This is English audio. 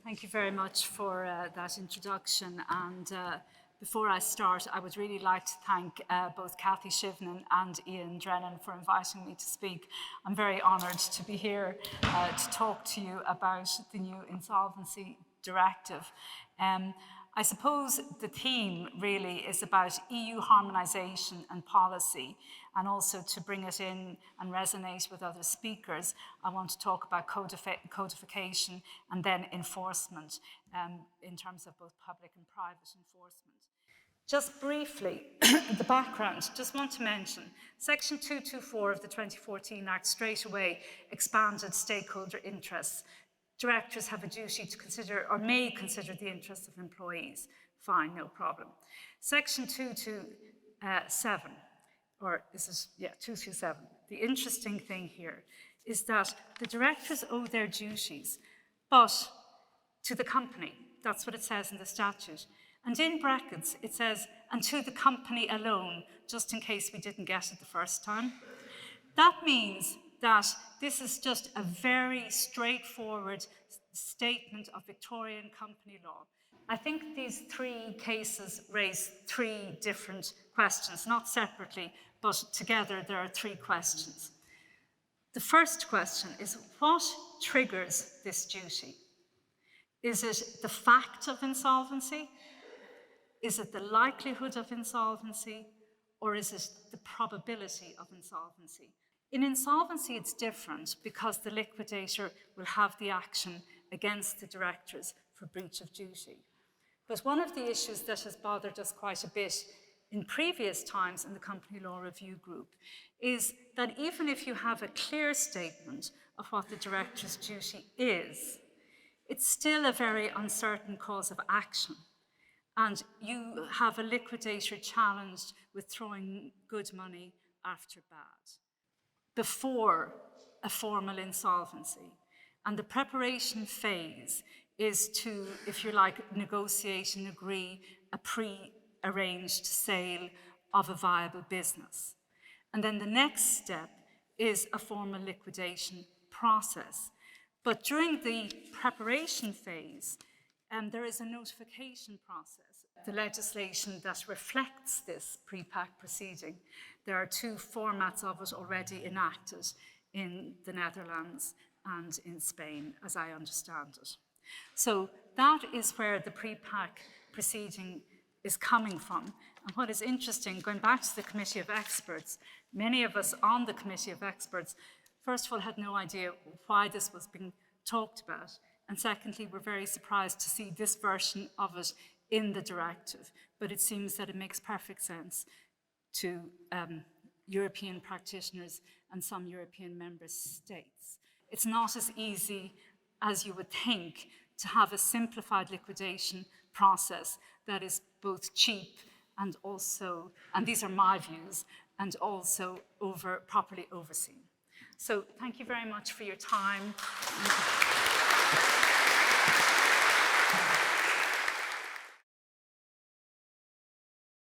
Thank you very much for that introduction. And before I start, I would really like to thank both Kathy Shivnan and Ian Drennan for inviting me to speak. I'm very honoured to be here to talk to you about the new Insolvency Directive. I suppose the theme really is about EU harmonisation and policy, and also to bring it in and resonate with other speakers, I want to talk about codification and then enforcement in terms of both public and private enforcement. Just briefly, the background, just want to mention, Section 224 of the 2014 Act straight away expanded stakeholder interests. Directors have a duty to consider, or may consider, the interests of employees. Fine, no problem. Section 227, or this is, 227. The interesting thing here is that the directors owe their duties, but to the company. That's what it says in the statute. And in brackets, it says, and to the company alone, just in case we didn't get it the first time. That means that this is just a very straightforward statement of Victorian company law. I think these three cases raise three different questions, not separately, but together there are three questions. The first question is, what triggers this duty? Is it the fact of insolvency? Is it the likelihood of insolvency? Or is it the probability of insolvency? In insolvency, it's different because the liquidator will have the action against the directors for breach of duty. But one of the issues that has bothered us quite a bit in previous times in the Company Law Review Group is that even if you have a clear statement of what the director's duty is, it's still a very uncertain cause of action. And you have a liquidator challenged with throwing good money after bad before a formal insolvency. And the preparation phase is to, if you like, negotiate and agree a pre-arranged sale of a viable business. And then the next step is a formal liquidation process. But during the preparation phase, there is a notification process. The legislation that reflects this pre-pack proceeding, there are two formats of it already enacted in the Netherlands and in Spain, as I understand it. So that is where the pre-pack proceeding is coming from. And what is interesting, going back to the Committee of Experts, many of us on the Committee of Experts, first of all, had no idea why this was being talked about. And secondly, we're very surprised to see this version of it in the directive. But it seems that it makes perfect sense to European practitioners and some European member states. It's not as easy as you would think to have a simplified liquidation process that is both cheap and also, and these are my views, and also properly overseen. So thank you very much for your time.